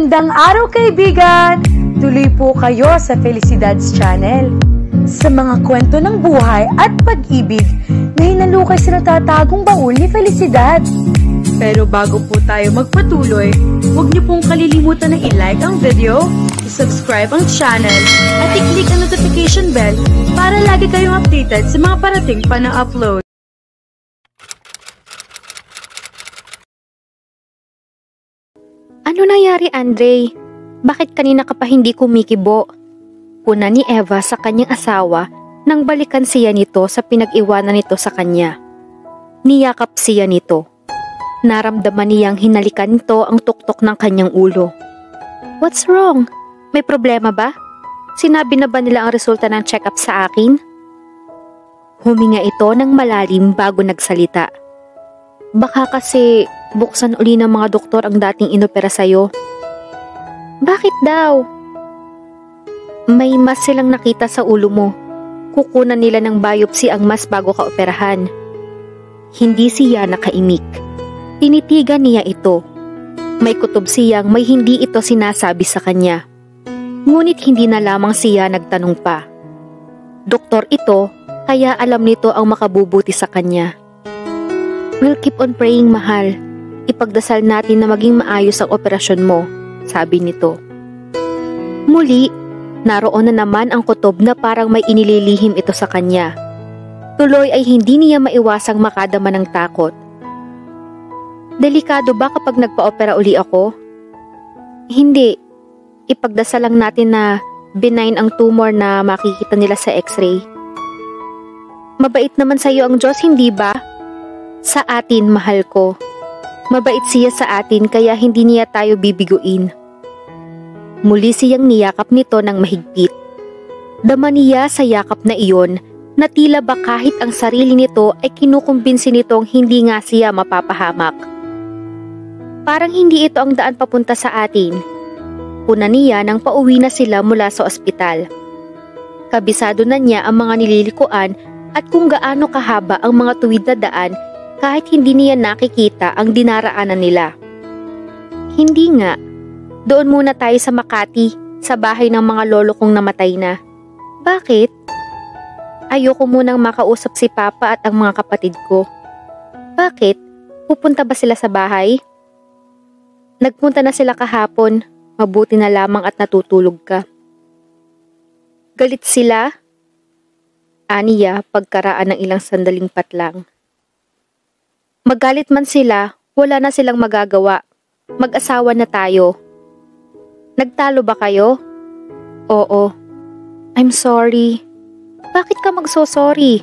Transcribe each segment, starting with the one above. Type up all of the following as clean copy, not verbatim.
Magandang araw kaibigan! Tuloy po kayo sa Felicidad's Channel. Sa mga kwento ng buhay at pag-ibig na hinalukay sa natatagong baul ni Felicidad. Pero bago po tayo magpatuloy, huwag niyo pong kalilimutan na i-like ang video, i-subscribe ang channel, at i-click ang notification bell para lagi kayong updated sa mga parating pa na upload. Ano nangyari, Andre? Bakit kanina ka pa hindi kumikibo? Puna ni Eva sa kanyang asawa nang balikan siya nito sa pinag-iwanan nito sa kanya. Niyakap siya nito. Naramdaman niyang hinalikan nito ang tuktok ng kanyang ulo. What's wrong? May problema ba? Sinabi na ba nila ang resulta ng check-up sa akin? Huminga ito ng malalim bago nagsalita. Baka kasi buksan uli ng mga doktor ang dating inopera sa'yo. Bakit daw? May mas silang nakita sa ulo mo. Kukunan nila ng biopsy ang mas bago ka operahan. Hindi siya nakaimik. Tinitigan niya ito. May kutob siyang may hindi ito sinasabi sa kanya. Ngunit hindi na lamang siya nagtanong pa. Doktor ito, kaya alam nito ang makabubuti sa kanya. We'll keep on praying, mahal. Ipagdasal natin na maging maayos ang operasyon mo, sabi nito. Muli, naroon na naman ang kutob na parang may inililihim ito sa kanya. Tuloy ay hindi niya maiwasang makadama ng takot. Delikado ba kapag nagpa-opera uli ako? Hindi. Ipagdasal lang natin na benign ang tumor na makikita nila sa x-ray. Mabait naman sa iyo ang Diyos, hindi ba? Sa atin, mahal ko. Mabait siya sa atin kaya hindi niya tayo bibiguin. Muli siyang niyakap nito ng mahigpit. Dama niya sa yakap na iyon na tila ba kahit ang sarili nito ay kinukumbinsi nitong hindi nga siya mapapahamak. Parang hindi ito ang daan papunta sa atin. Puna niya nang pauwi na sila mula sa ospital. Kabisado na niya ang mga nililikuan at kung gaano kahaba ang mga tuwid na daan kahit hindi niya nakikita ang dinaraanan nila. Hindi nga. Doon muna tayo sa Makati, sa bahay ng mga lolo kong namatay na. Bakit? Ayoko munang makausap si Papa at ang mga kapatid ko. Bakit? Pupunta ba sila sa bahay? Nagpunta na sila kahapon. Mabuti na lamang at natutulog ka. Galit sila? Aniya pagkaraan ng ilang sandaling patlang. Magalit man sila, wala na silang magagawa. Mag-asawa na tayo. Nagtalo ba kayo? Oo. I'm sorry. Bakit ka magso-sorry?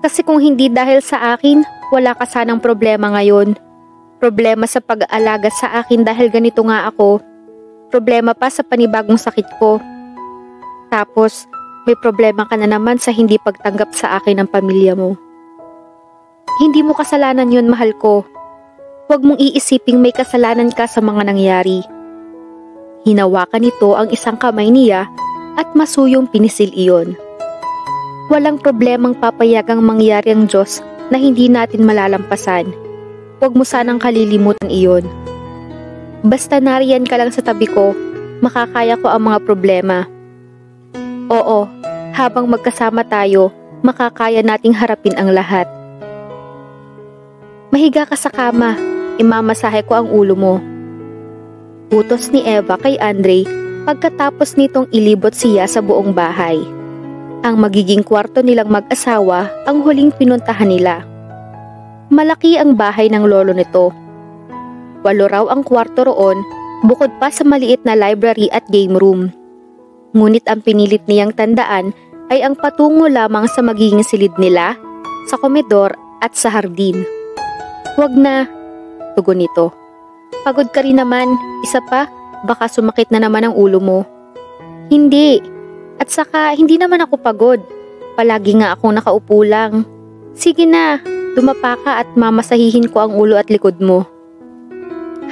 Kasi kung hindi dahil sa akin, wala ka sanang problema ngayon. Problema sa pag-aalaga sa akin dahil ganito nga ako. Problema pa sa panibagong sakit ko. Tapos, may problema ka na naman sa hindi pagtanggap sa akin ng pamilya mo. Hindi mo kasalanan yun, mahal ko. Huwag mong iisiping may kasalanan ka sa mga nangyari. Hinawakan nito ang isang kamay niya at masuyong pinisil iyon. Walang problemang papayagang mangyari ang Diyos na hindi natin malalampasan. Huwag mo sanang kalilimutan iyon. Basta nariyan ka lang sa tabi ko, makakaya ko ang mga problema. Oo, habang magkasama tayo, makakaya nating harapin ang lahat. Mahiga ka sa kama, imamasahe ko ang ulo mo. Utos ni Eva kay Andre pagkatapos nitong ilibot siya sa buong bahay. Ang magiging kwarto nilang mag-asawa ang huling pinuntahan nila. Malaki ang bahay ng lolo nito. 8 raw ang kwarto roon, bukod pa sa maliit na library at game room. Ngunit ang pinilit niyang tandaan ay ang patungo lamang sa magiging silid nila, sa komedor at sa hardin. Huwag na, tugon nito. Pagod ka rin naman, isa pa, baka sumakit na naman ang ulo mo. Hindi, at saka hindi naman ako pagod. Palagi nga akong nakaupo lang. Sige na, dumapa ka at mamasahihin ko ang ulo at likod mo.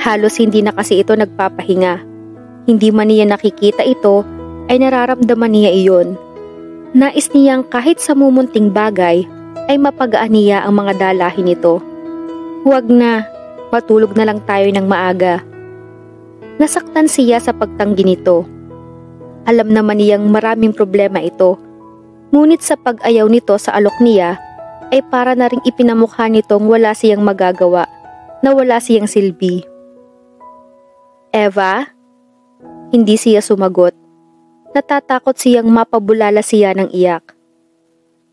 Halos hindi na kasi ito nagpapahinga. Hindi man niya nakikita ito, ay nararamdaman niya iyon. Nais niyang kahit sa mumunting bagay, ay mapagaan niya ang mga dalahin nito. Huwag na, matulog na lang tayo ng maaga. Nasaktan siya sa pagtanggi nito. Alam naman niyang maraming problema ito, ngunit sa pag-ayaw nito sa alok niya, ay para na ring ipinamukha nitong wala siyang magagawa, na wala siyang silbi. Eva? Hindi siya sumagot. Natatakot siyang mapabulala siya ng iyak.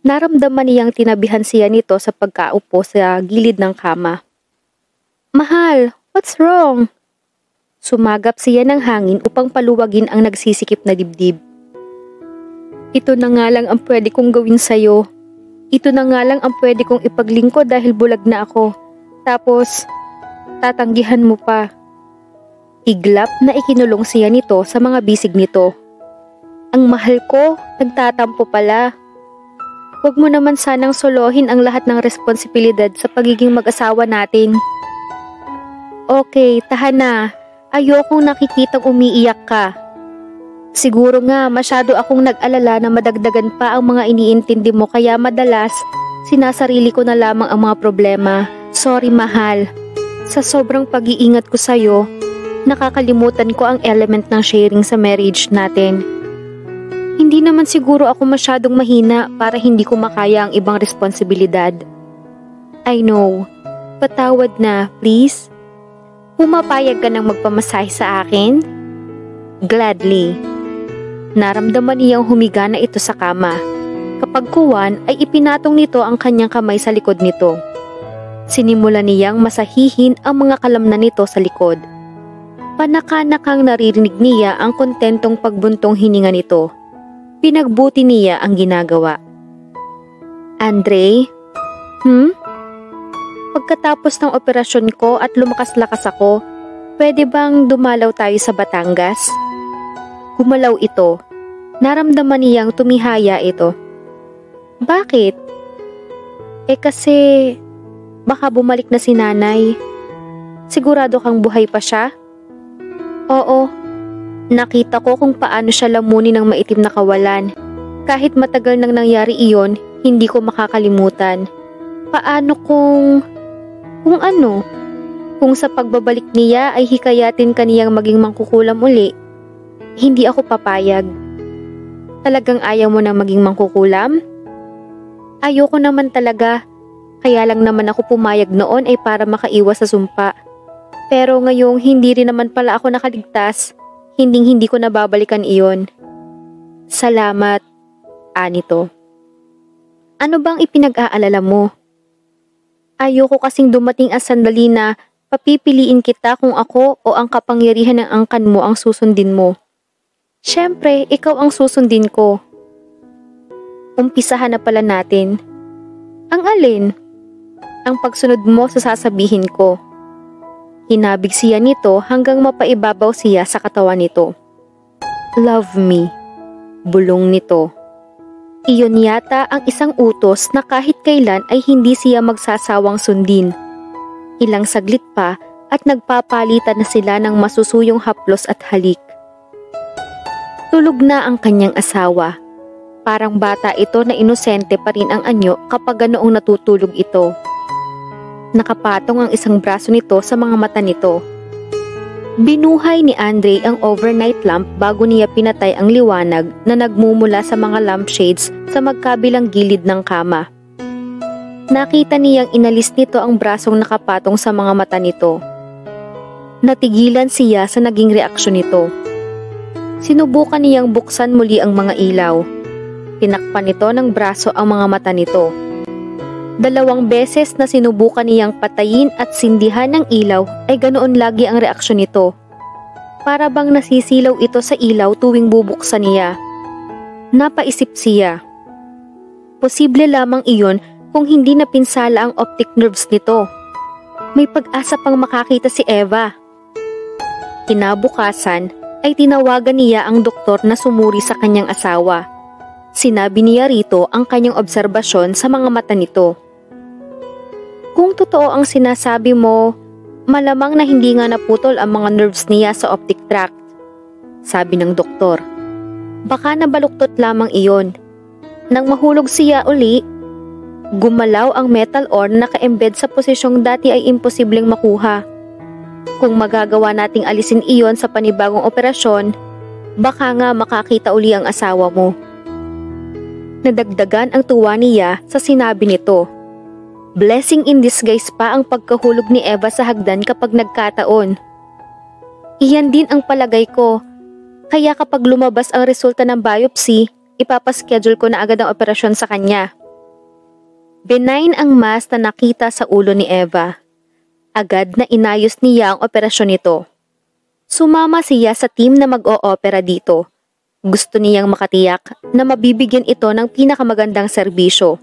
Naramdaman niyang tinabihan siya nito sa pagkaupo sa gilid ng kama. Mahal, what's wrong? Sumagap siya ng hangin upang paluwagin ang nagsisikip na dibdib. Ito na nga lang ang pwede kong gawin sa'yo. Ito na nga lang ang pwede kong ipaglingkod dahil bulag na ako. Tapos, tatanggihan mo pa. Iglap na ikinulong siya nito sa mga bisig nito. Ang mahal ko, nagtatampo pala. Huwag mo naman sanang solohin ang lahat ng responsibilidad sa pagiging mag-asawa natin. Okay, tahan na. Ayokong nakikitang umiiyak ka. Siguro nga masyado akong nag-alala na madagdagan pa ang mga iniintindi mo kaya madalas sinasarili ko na lamang ang mga problema. Sorry mahal. Sa sobrang pag-iingat ko sa'yo, nakakalimutan ko ang element ng sharing sa marriage natin. Hindi naman siguro ako masyadong mahina para hindi ko makaya ang ibang responsibilidad. I know. Patawad na, please. Pumapayag ka ng magpamasahe sa akin? Gladly. Naramdaman niyang humiga na ito sa kama. Kapag kuwan ay ipinatong nito ang kanyang kamay sa likod nito. Sinimulan niyang masahihin ang mga kalamnan nito sa likod. Panaka-nakang naririnig niya ang kontentong pagbuntong hininga nito. Pinagbuti niya ang ginagawa. Andre? Pagkatapos ng operasyon ko at lumakas-lakas ako, pwede bang dumalaw tayo sa Batangas? Gumalaw ito. Naramdaman niyang tumihaya ito. Bakit? Kasi baka bumalik na si nanay. Sigurado kang buhay pa siya? Oo. Nakita ko kung paano siya lamunin ng maitim na kawalan. Kahit matagal nang nangyari iyon, hindi ko makakalimutan. Paano kung ano? Kung sa pagbabalik niya ay hikayatin kaniyang maging mangkukulam uli, hindi ako papayag. Talagang ayaw mo na maging mangkukulam? Ayoko naman talaga. Kaya lang naman ako pumayag noon ay para makaiwas sa sumpa. Pero ngayong hindi rin naman pala ako nakaligtas, hindi ko nababalikan iyon. Salamat, anito. Ano bang ipinag-aalala mo? Ayoko kasing dumating ang sandali na papipiliin kita kung ako o ang kapangyarihan ng angkan mo ang susundin mo. Siyempre, ikaw ang susundin ko. Umpisahan na pala natin. Ang alin? Ang pagsunod mo sa sasabihin ko. Hinabig siya nito hanggang mapaibabaw siya sa katawan nito. Love me. Bulong nito. Iyon yata ang isang utos na kahit kailan ay hindi siya magsasawang sundin. Ilang saglit pa at nagpapalitan na sila ng masusuyong haplos at halik. Tulog na ang kanyang asawa. Parang bata ito na inosente pa rin ang anyo kapag ganoong natutulog ito. Nakapatong ang isang braso nito sa mga mata nito. Binuhay ni Andre ang overnight lamp bago niya pinatay ang liwanag na nagmumula sa mga lampshades sa magkabilang gilid ng kama. Nakita niyang inalis nito ang brasong nakapatong sa mga mata nito. Natigilan siya sa naging reaksyon nito. Sinubukan niyang buksan muli ang mga ilaw. Tinakpan nito ng braso ang mga mata nito. 2 beses na sinubukan niyang patayin at sindihan ng ilaw ay ganoon lagi ang reaksyon nito. Para bang nasisilaw ito sa ilaw tuwing bubuksan niya. Napaisip siya. Posible lamang iyon kung hindi napinsala ang optic nerves nito. May pag-asa pang makakita si Eva. Kinabukasan ay tinawagan niya ang doktor na sumuri sa kanyang asawa. Sinabi niya rito ang kanyang obserbasyon sa mga mata nito. Kung totoo ang sinasabi mo, malamang na hindi nga naputol ang mga nerves niya sa optic tract, sabi ng doktor. Baka nabaluktot lamang iyon. Nang mahulog siya uli, gumalaw ang metal ore na naka-embed sa posisyong dati ay imposibleng makuha. Kung magagawa nating alisin iyon sa panibagong operasyon, baka nga makakita uli ang asawa mo. Nadagdagan ang tuwa niya sa sinabi nito. Blessing in disguise pa ang pagkahulog ni Eva sa hagdan kapag nagkataon. Iyan din ang palagay ko, kaya kapag lumabas ang resulta ng biopsy, ipapaschedule ko na agad ang operasyon sa kanya. Benign ang mass na nakita sa ulo ni Eva. Agad na inayos niya ang operasyon nito. Sumama siya sa team na mag-o-opera dito. Gusto niyang makatiyak na mabibigyan ito ng pinakamagandang serbisyo.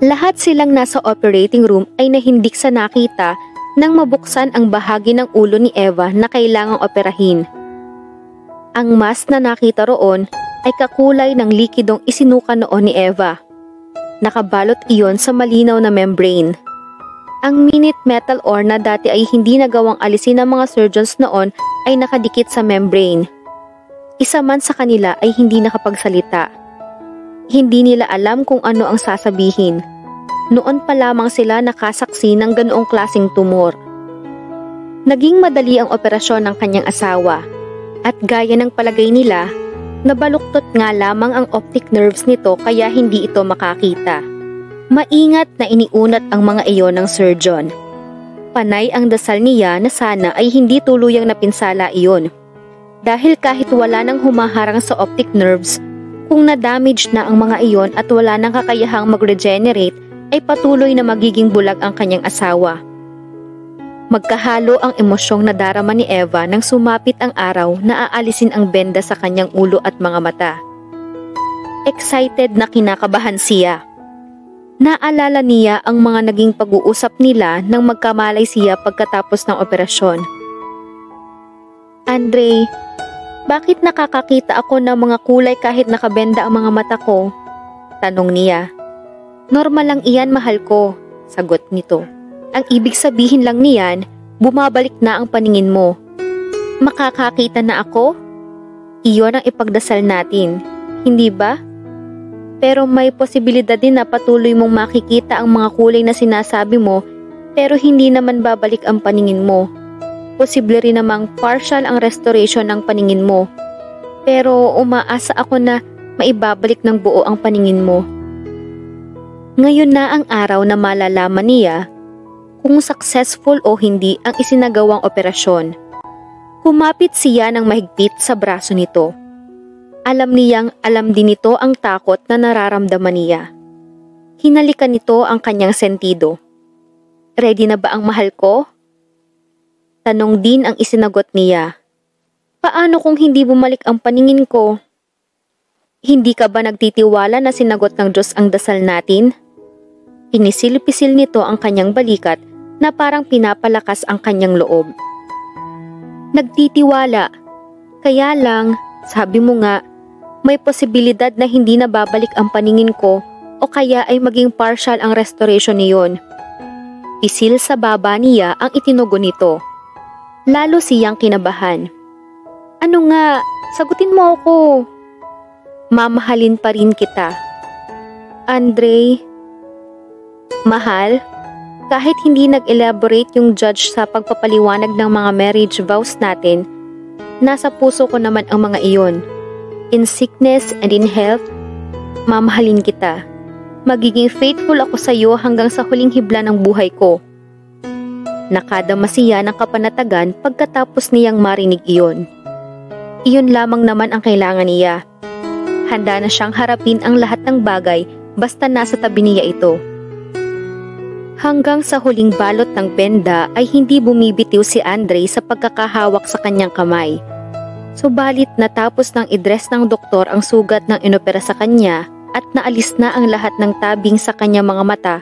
Lahat silang nasa operating room ay nahindik sa nakita nang mabuksan ang bahagi ng ulo ni Eva na kailangang operahin. Ang mass na nakita roon ay kakulay ng likidong isinuka noon ni Eva. Nakabalot iyon sa malinaw na membrane. Ang minute metal ore na dati ay hindi nagawang alisin ng mga surgeons noon ay nakadikit sa membrane. Isa man sa kanila ay hindi nakapagsalita. Hindi nila alam kung ano ang sasabihin. Noon pa lamang sila nakasaksi ng ganoong klaseng tumor. Naging madali ang operasyon ng kanyang asawa at gaya ng palagay nila, nabaluktot nga lamang ang optic nerves nito kaya hindi ito makakita. Maingat na iniunat ang mga iyon ng surgeon. Panay ang dasal niya na sana ay hindi tuluyang napinsala iyon. Dahil kahit wala nang humaharang sa optic nerves, kung na-damage na ang mga iyon at wala nang kakayahang mag-regenerate, ay patuloy na magiging bulag ang kanyang asawa. Magkahalo ang emosyong nadarama ni Eva nang sumapit ang araw na aalisin ang benda sa kanyang ulo at mga mata. Excited na kinakabahan siya. Naalala niya ang mga naging pag-uusap nila nang magkamalay siya pagkatapos ng operasyon. Andre, bakit nakakakita ako ng mga kulay kahit nakabenda ang mga mata ko? Tanong niya. Normal lang iyan, mahal ko, sagot nito. Ang ibig sabihin lang niyan, bumabalik na ang paningin mo. Makakakita na ako? Iyon ang ipagdasal natin, hindi ba? Pero may posibilidad din na patuloy mong makikita ang mga kulay na sinasabi mo pero hindi naman babalik ang paningin mo. Posible rin namang partial ang restoration ng paningin mo. Pero umaasa ako na maibabalik ng buo ang paningin mo. Ngayon na ang araw na malalaman niya kung successful o hindi ang isinagawang operasyon. Kumapit siya ng mahigpit sa braso nito. Alam niyang alam din nito ang takot na nararamdaman niya. Hinalikan nito ang kanyang sentido. Ready na ba ang mahal ko? Tanong din ang isinagot niya. Paano kung hindi bumalik ang paningin ko? Hindi ka ba nagtitiwala na sinagot ng Diyos ang dasal natin? Pinisil-pisil nito ang kanyang balikat na parang pinapalakas ang kanyang loob. Nagtitiwala. Kaya lang, sabi mo nga, may posibilidad na hindi na babalik ang paningin ko o kaya ay maging partial ang restoration niyon. Pisil sa baba niya ang itinugo nito. Lalo siyang kinabahan. Ano nga, sagutin mo ako. Mamahalin pa rin kita. Andre, mahal, kahit hindi nag-elaborate yung judge sa pagpapaliwanag ng mga marriage vows natin, nasa puso ko naman ang mga iyon. In sickness and in health, mamahalin kita. Magiging faithful ako sa iyo hanggang sa huling hibla ng buhay ko. Nakadama siya ng kapanatagan pagkatapos niyang marinig iyon. Iyon lamang naman ang kailangan niya. Handa na siyang harapin ang lahat ng bagay basta nasa tabi niya ito. Hanggang sa huling balot ng benda ay hindi bumibitiw si Andre sa pagkakahawak sa kanyang kamay. Subalit natapos nang i-dress ng doktor ang sugat ng inopera sa kanya at naalis na ang lahat ng tabing sa kanyang mga mata,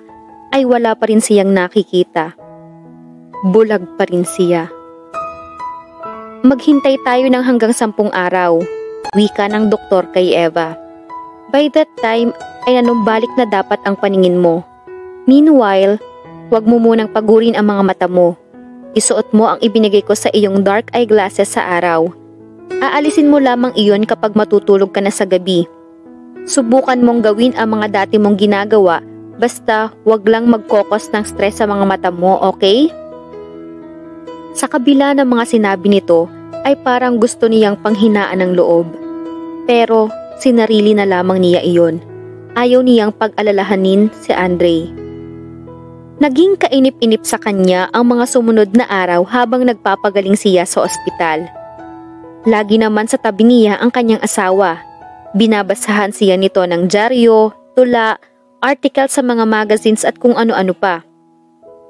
ay wala pa rin siyang nakikita. Bulag pa rin siya. Maghintay tayo ng hanggang 10 araw, wika ng doktor kay Eva. By that time ay nanumbalik na dapat ang paningin mo. Meanwhile, huwag mo munang pagurin ang mga mata mo. Isuot mo ang ibinigay ko sa iyong dark eyeglasses sa araw. Aalisin mo lamang iyon kapag matutulog ka na sa gabi. Subukan mong gawin ang mga dati mong ginagawa, basta wag lang magkokos ng stress sa mga mata mo, okay? Sa kabila ng mga sinabi nito ay parang gusto niyang panghinaan ng loob. Pero sinarili na lamang niya iyon. Ayaw niyang pag-alalahanin si Andre. Naging kainip-inip sa kanya ang mga sumunod na araw habang nagpapagaling siya sa ospital. Lagi naman sa tabi niya ang kanyang asawa. Binabasahan siya nito ng dyaryo, tula, article sa mga magazines at kung ano-ano pa.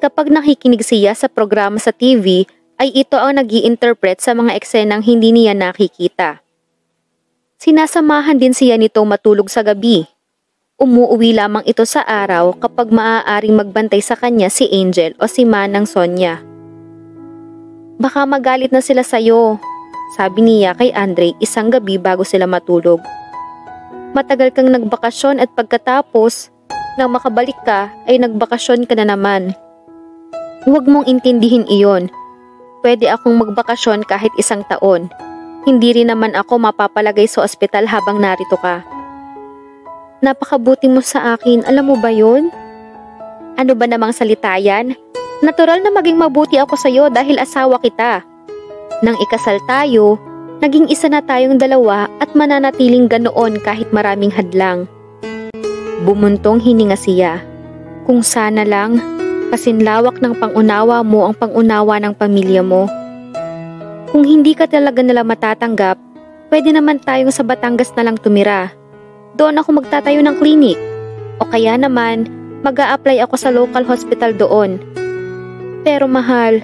Kapag nakikinig siya sa programa sa TV, ay ito ang nag-i-interpret sa mga eksenang hindi niya nakikita. Sinasamahan din siya nitong matulog sa gabi. Umuuwi lamang ito sa araw kapag maaaring magbantay sa kanya si Angel o si Manang Sonia. Baka magalit na sila sa'yo, sabi niya kay Andre isang gabi bago sila matulog. Matagal kang nagbakasyon at pagkatapos, nang makabalik ka ay nagbakasyon ka na naman. Huwag mong intindihin iyon. Pwede akong magbakasyon kahit 1 taon. Hindi rin naman ako mapapalagay sa ospital habang narito ka. Napakabuti mo sa akin, alam mo ba yun? Ano ba namang salita yan? Natural na maging mabuti ako sa'yo dahil asawa kita. Nang ikasal tayo, naging isa na tayong dalawa at mananatiling ganoon kahit maraming hadlang. Bumuntong hininga siya. Kung sana lang, kasinlawak ng pangunawa mo ang pangunawa ng pamilya mo. Kung hindi ka talaga nila matatanggap, pwede naman tayong sa Batangas na lang tumira. Doon ako magtatayo ng klinik. O kaya naman, mag-a-apply ako sa local hospital doon. Pero mahal,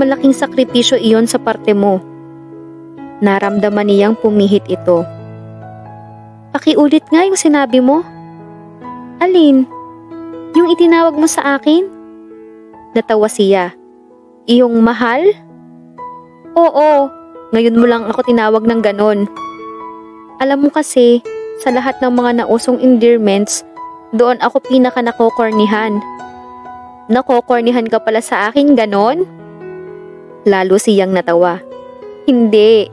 malaking sakripisyo iyon sa parte mo. Naramdaman niyang pumihit ito. Pakiulit nga yung sinabi mo. Alin? Yung itinawag mo sa akin? Natawa siya. Iyong mahal? Oo, ngayon mo lang ako tinawag ng ganon. Alam mo kasi, sa lahat ng mga nausong endearments, doon ako pinaka nakokornihan. Nakokornihan ka pala sa akin, ganon? Lalo siyang natawa. Hindi.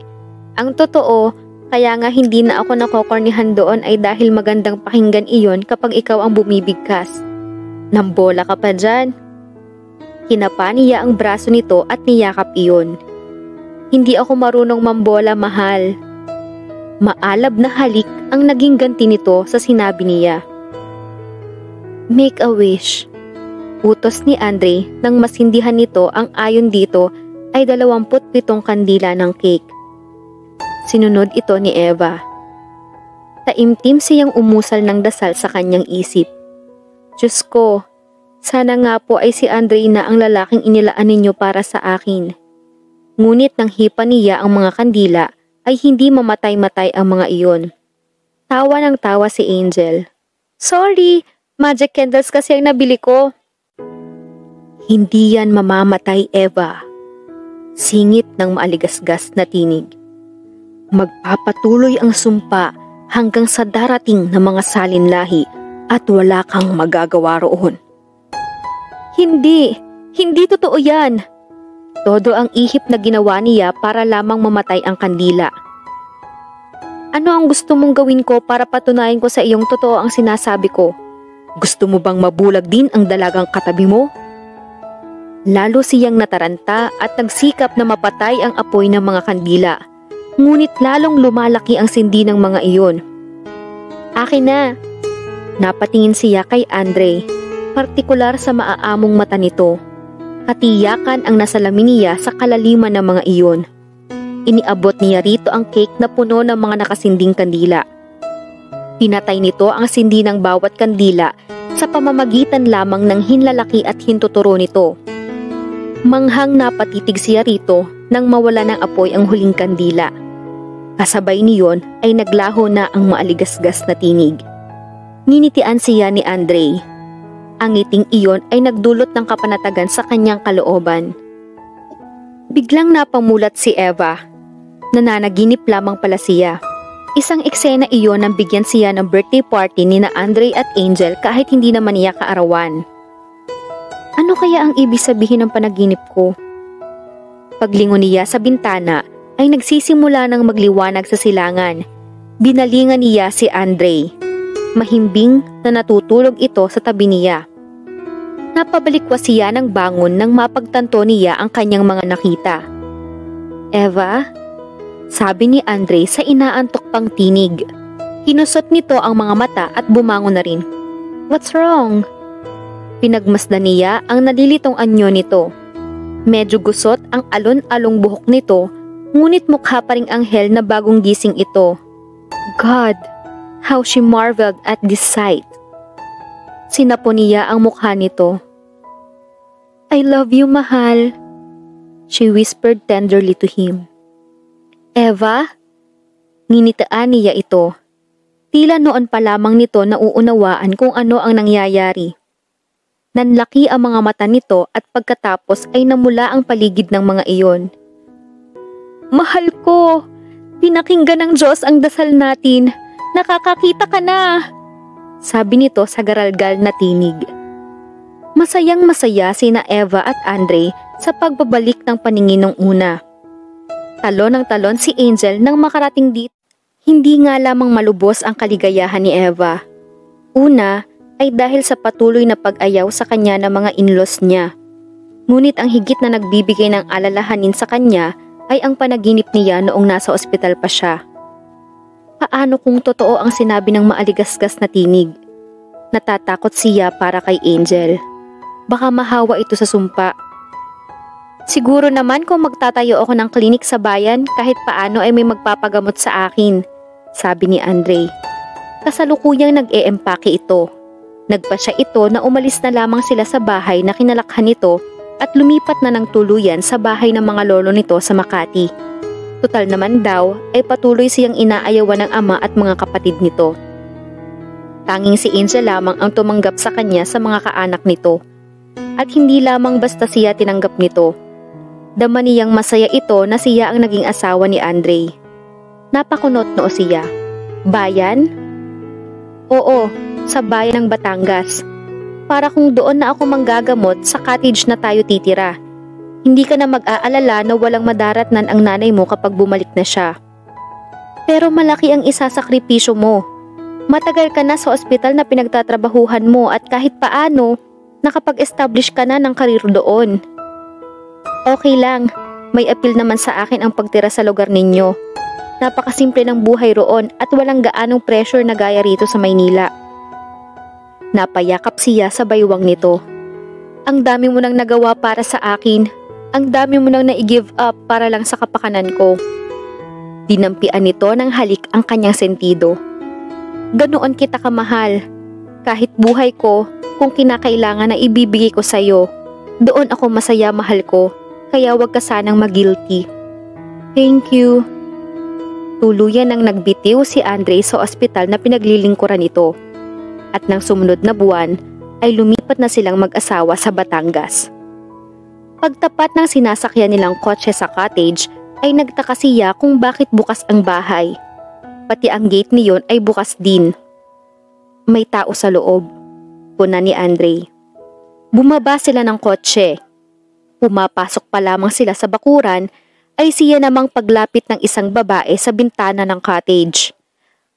Ang totoo, kaya nga hindi na ako nakokornihan doon ay dahil magandang pakinggan iyon kapag ikaw ang bumibigkas. Nambola ka pa dyan. Hinapa niya ang braso nito at niyakap iyon. Hindi ako marunong mambola, mahal. Maalab na halik ang naging ganti nito sa sinabi niya. Make a wish. Utos ni Andre nang masindihan nito ang ayon dito ay 27 kandila ng cake. Sinunod ito ni Eva. Taimtim siyang umusal ng dasal sa kanyang isip. Diyos ko, sana nga po ay si Andre na ang lalaking inilaan ninyo para sa akin. Ngunit nang hipa niya ang mga kandila, ay hindi mamatay-matay ang mga iyon. Tawa ng tawa si Angel. Sorry, magic candles kasi ang nabili ko. Hindi yan mamamatay, Eva. Singit ng maaligasgas na tinig. Magpapatuloy ang sumpa hanggang sa darating na mga salinlahi at wala kang magagawa roon. Hindi totoo yan. Todo ang ihip na ginawa niya para lamang mamatay ang kandila. Ano ang gusto mong gawin ko para patunayan ko sa iyong totoo ang sinasabi ko? Gusto mo bang mabulag din ang dalagang katabi mo? Lalo siyang nataranta at nagsikap na mapatay ang apoy ng mga kandila. Ngunit lalong lumalaki ang sindi ng mga iyon. Akin na! Napatingin siya kay Andre, partikular sa maaamong mata nito. Katiyakan ang nasalamin niya sa kalaliman ng mga iyon. Iniabot niya rito ang cake na puno ng mga nakasinding kandila. Pinatay nito ang sindi ng bawat kandila sa pamamagitan lamang ng hinlalaki at hintuturo nito. Manghang napatitig siya rito nang mawala ng apoy ang huling kandila. Kasabay niyon ay naglaho na ang maaligasgas na tinig. Ninitian siya ni Andre. Ang ngiting iyon ay nagdulot ng kapanatagan sa kanyang kalooban. Biglang napamulat si Eva. Nananaginip lamang pala siya. Isang eksena iyon nang bigyan siya ng birthday party ni na Andre at Angel kahit hindi naman niya kaarawan. Ano kaya ang ibig sabihin ng panaginip ko? Paglingon niya sa bintana ay nagsisimula ng magliwanag sa silangan. Binalingan niya si Andre. Mahimbing na natutulog ito sa tabi niya. Napabalikwas siya ng bangon nang mapagtanto niya ang kanyang mga nakita. "Eva?" sabi ni Andre sa inaantok pang tinig. Hinusot nito ang mga mata at bumangon na rin. "What's wrong?" Pinagmasdan niya ang nalilitong anyo nito. Medyo gusot ang alon-along buhok nito, ngunit mukha pa ring anghel na bagong gising ito. God, how she marveled at this sight. Sinapo niya ang mukha nito. "I love you, mahal," she whispered tenderly to him. "Eva?" Nginitaan niya ito. Tila noon pa lamang nito nauunawaan kung ano ang nangyayari. Nanlaki ang mga mata nito at pagkatapos ay namula ang paligid ng mga iyon. "Mahal ko, pinakinggan ng Diyos ang dasal natin. Nakakakita ka na," sabi nito sa garalgal na tinig. Masayang masaya sina Eva at Andre sa pagbabalik ng paningin ng una. Talon ng talon si Angel nang makarating dito. Hindi nga lamang malubos ang kaligayahan ni Eva. Una ay dahil sa patuloy na pag-ayaw sa kanya ng mga in-laws niya. Ngunit ang higit na nagbibigay ng alalahanin sa kanya ay ang panaginip niya noong nasa ospital pa siya. Paano kung totoo ang sinabi ng maaligasgas na tinig? Natatakot siya para kay Angel. Baka mahawa ito sa sumpa. "Siguro naman kung magtatayo ako ng klinik sa bayan, kahit paano ay may magpapagamot sa akin," sabi ni Andre. Kasalukuyang nag-e-empake ito. Nagpasya ito na umalis na lamang sila sa bahay na kinalakhan nito at lumipat na ng tuluyan sa bahay ng mga lolo nito sa Makati. Tutal naman daw ay patuloy siyang inaayawan ng ama at mga kapatid nito. Tanging si Angel lamang ang tumanggap sa kanya sa mga kaanak nito. At hindi lamang basta siya tinanggap nito. Dama niyang masaya ito na siya ang naging asawa ni Andre. Napakunot noo siya. "Bayan?" "Oo, sa bayan ng Batangas. Para kung doon na ako manggagamot, sa cottage na tayo titira. Hindi ka na mag-aalala na walang madaratnan ang nanay mo kapag bumalik na siya. Pero malaki ang isasakripisyo mo. Matagal ka na sa ospital na pinagtatrabahuhan mo at kahit paano, nakapag-establish ka na ng karir doon. Okay lang, may appeal naman sa akin ang pagtira sa lugar ninyo. Napakasimple ng buhay roon at walang gaanong pressure na gaya rito sa Maynila." Napayakap siya sa baywang nito. "Ang dami mo nang nagawa para sa akin. Ang dami mo nang na-give up para lang sa kapakanan ko." Dinampian nito ng halik ang kanyang sentido. "Ganoon kita kamahal. Kahit buhay ko, kung kinakailangan na ibibigay ko sa'yo, doon ako masaya, mahal ko. Kaya wag ka sanang mag-guilty." "Thank you." Tuluyan nang nagbitiw si Andre sa ospital na pinaglilingkuran ito. At nang sumunod na buwan, ay lumipat na silang mag-asawa sa Batangas. Pagtapat ng sinasakyan nilang kotse sa cottage, ay nagtaka siya kung bakit bukas ang bahay. Pati ang gate niyon ay bukas din. May tao sa loob, puna ni Andre. Bumaba sila ng kotse. Pumapasok pa lamang sila sa bakuran, ay siya namang paglapit ng isang babae sa bintana ng cottage.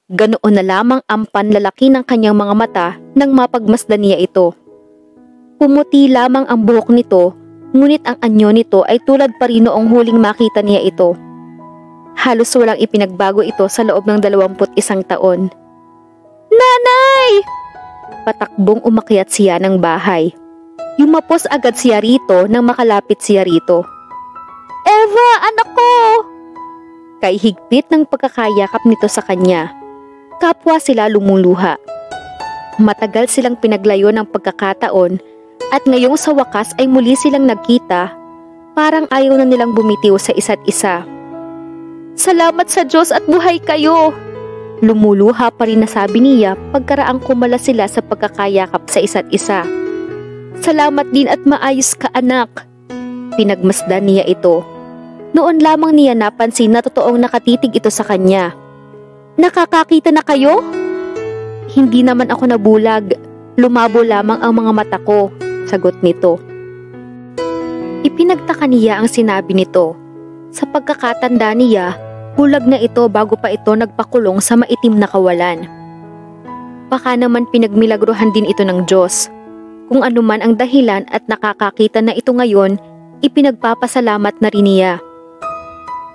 Ganoon na lamang ang panlalaki ng kanyang mga mata nang mapagmasdan niya ito. Pumuti lamang ang buhok nito, ngunit ang anyo nito ay tulad pa rin noong huling makita niya ito. Halos walang ipinagbago ito sa loob ng 21 taon. "Nanay!" Patakbong umakyat siya ng bahay. Yumapos agad siya rito nang makalapit siya rito. "Eva, anak ko!" Kay higpit ng pagkakayakap nito sa kanya. Kapwa sila lumuluha. Matagal silang pinaglayo ng pagkakataon at ngayong sa wakas ay muli silang nagkita, parang ayaw na nilang bumitiw sa isa't isa. "Salamat sa Diyos at buhay kayo!" Lumuluha pa rin na sabi niya pagkaraang kumala sila sa pagkakayakap sa isa't isa. "Salamat din at maayos ka, anak." Pinagmasdan niya ito. Noon lamang niya napansin na totoong nakatitig ito sa kanya. "Nakakakita na kayo?" "Hindi naman ako nabulag. Lumabo lamang ang mga mata ko," sagot nito. Ipinagtaka niya ang sinabi nito. Sa pagkakatanda niya, bulag na ito bago pa ito nagpakulong sa maitim na kawalan. Baka naman pinagmilagruhan din ito ng Diyos. Kung ano man ang dahilan at nakakakita na ito ngayon, ipinagpapasalamat na rin niya.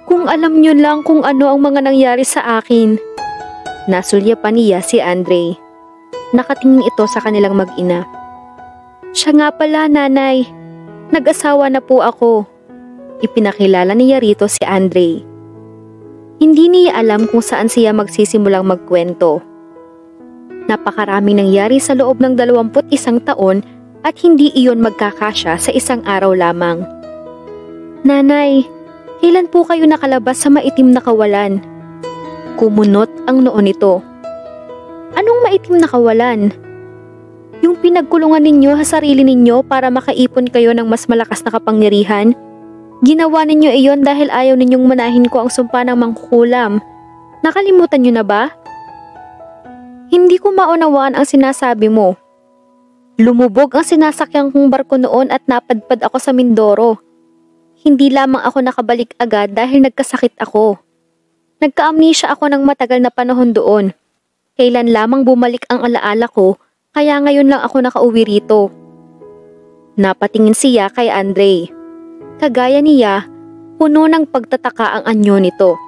Kung alam niyo lang kung ano ang mga nangyari sa akin. Nasulya pa niya si Andre. Nakatingin ito sa kanilang mag-ina. Siya nga pala, nanay. Nag-asawa na po ako. Ipinakilala niya rito si Andre. Hindi niya alam kung saan siya magsisimulang magkwento. Napakaraming nangyari sa loob ng 21 taon at hindi iyon magkakasya sa isang araw lamang. Nanay, kailan po kayo nakalabas sa maitim na kawalan? Kumunot ang noo nito. Anong maitim na kawalan? Yung pinagkulungan ninyo sa sarili ninyo para makaipon kayo ng mas malakas na kapangyarihan? Ginawa ninyo iyon dahil ayaw ninyong manahin ko ang sumpa ng mangkukulam. Nakalimutan nyo na ba? Hindi ko maunawaan ang sinasabi mo. Lumubog ang sinasakyan kong barko noon at napadpad ako sa Mindoro. Hindi lamang ako nakabalik agad dahil nagkasakit ako. Nagka-amnesia ako ng matagal na panahon doon. Kailan lamang bumalik ang alaala ko, kaya ngayon lang ako nakauwi rito. Napatingin siya kay Andre. Kagaya niya, puno ng pagtataka ang anyo nito.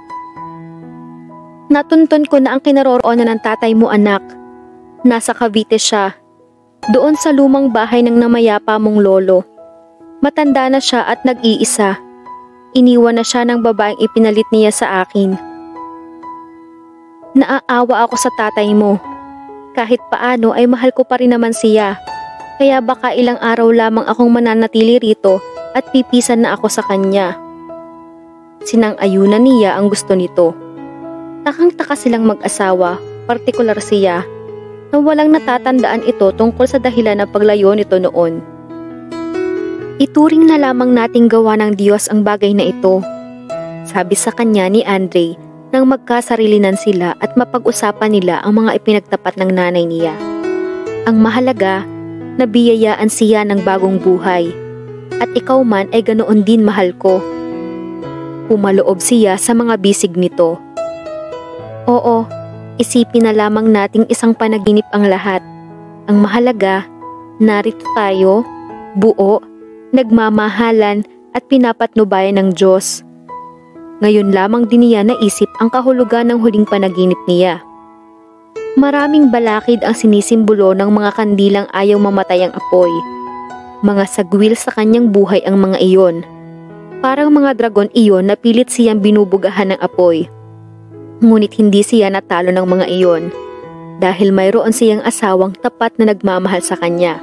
Natuntun ko na ang kinaroroonan ng tatay mo, anak. Nasa Cavite siya. Doon sa lumang bahay ng namayapa mong lolo. Matanda na siya at nag-iisa. Iniwan na siya ng babaeng ipinalit niya sa akin. Naaawa ako sa tatay mo. Kahit paano ay mahal ko pa rin naman siya. Kaya baka ilang araw lamang akong mananatili rito at pipisan na ako sa kanya. Sinang-ayunan niya ang gusto nito. Takang-taka silang mag-asawa, partikular siya, na walang natatandaan ito tungkol sa dahilan ng paglayo nito noon. Ituring na lamang nating gawa ng Diyos ang bagay na ito, sabi sa kanya ni Andre nang magkasarilinan sila at mapag-usapan nila ang mga ipinagtapat ng nanay niya. Ang mahalaga, nabiyayaan siya ng bagong buhay, at ikaw man ay ganoon din mahal ko. Pumaloob siya sa mga bisig nito. Oo, isipin na lamang nating isang panaginip ang lahat. Ang mahalaga, narito tayo, buo, nagmamahalan at pinapatnubayan ng Diyos. Ngayon lamang din niya naisip ang kahulugan ng huling panaginip niya. Maraming balakid ang sinisimbolo ng mga kandilang ayaw mamatay ang apoy. Mga sagwil sa kanyang buhay ang mga iyon. Parang mga dragon iyon na pilit siyang binubugahan ng apoy. Ngunit hindi siya natalo ng mga iyon dahil mayroon siyang asawang tapat na nagmamahal sa kanya.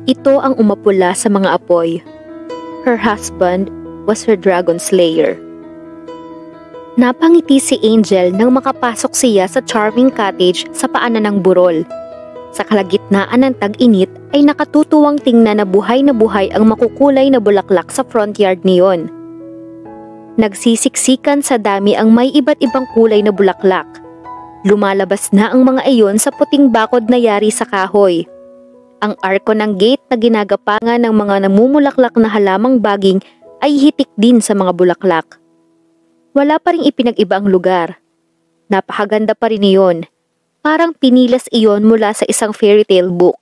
Ito ang umapula sa mga apoy. Her husband was her dragon slayer. Napangiti si Angel nang makapasok siya sa charming cottage sa paanan ng burol. Sa kalagitnaan ng tag-init ay nakatutuwang tingnan na buhay ang makukulay na bulaklak sa front yard niyon. Nagsisiksikan sa dami ang may iba't ibang kulay na bulaklak. Lumalabas na ang mga iyon sa puting bakod na yari sa kahoy. Ang arko ng gate na ginagapangan ng mga namumulaklak na halamang baging ay hitik din sa mga bulaklak. Wala pa ring ipinag-iba ang lugar. Napakaganda pa rin iyon. Parang pinilas iyon mula sa isang fairy tale book.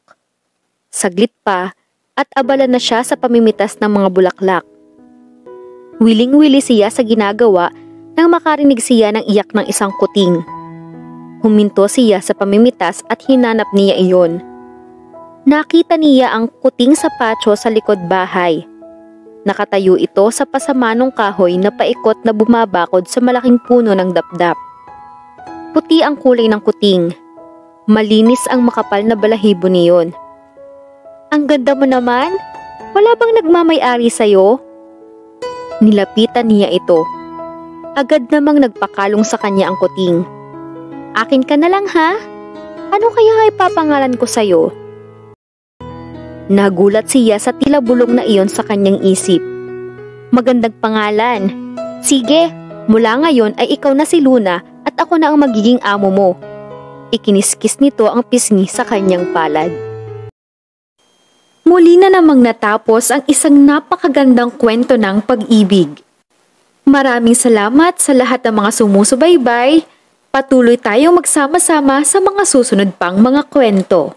Saglit pa at abala na siya sa pamimitas ng mga bulaklak. Wiling-wili siya sa ginagawa nang makarinig siya ng iyak ng isang kuting. Huminto siya sa pamimitas at hinanap niya iyon. Nakita niya ang kuting sa patio sa likod bahay. Nakatayo ito sa pasamanong kahoy na paikot na bumabakod sa malaking puno ng dapdap. Puti ang kulay ng kuting. Malinis ang makapal na balahibo niyon. Ang ganda mo naman. Wala bang nagmamay-ari sa'yo? Nilapitan niya ito. Agad namang nagpakalong sa kanya ang kuting. Akin ka na lang ha? Ano kaya ipapangalan ko sa'yo? Nagulat siya sa tila bulong na iyon sa kanyang isip. Magandang pangalan. Sige, mula ngayon ay ikaw na si Luna at ako na ang magiging amo mo. Ikiniskis nito ang pisngi sa kanyang palad. Muli na namang natapos ang isang napakagandang kwento ng pag-ibig. Maraming salamat sa lahat ng mga sumusubaybay. Patuloy tayong magsama-sama sa mga susunod pang mga kwento.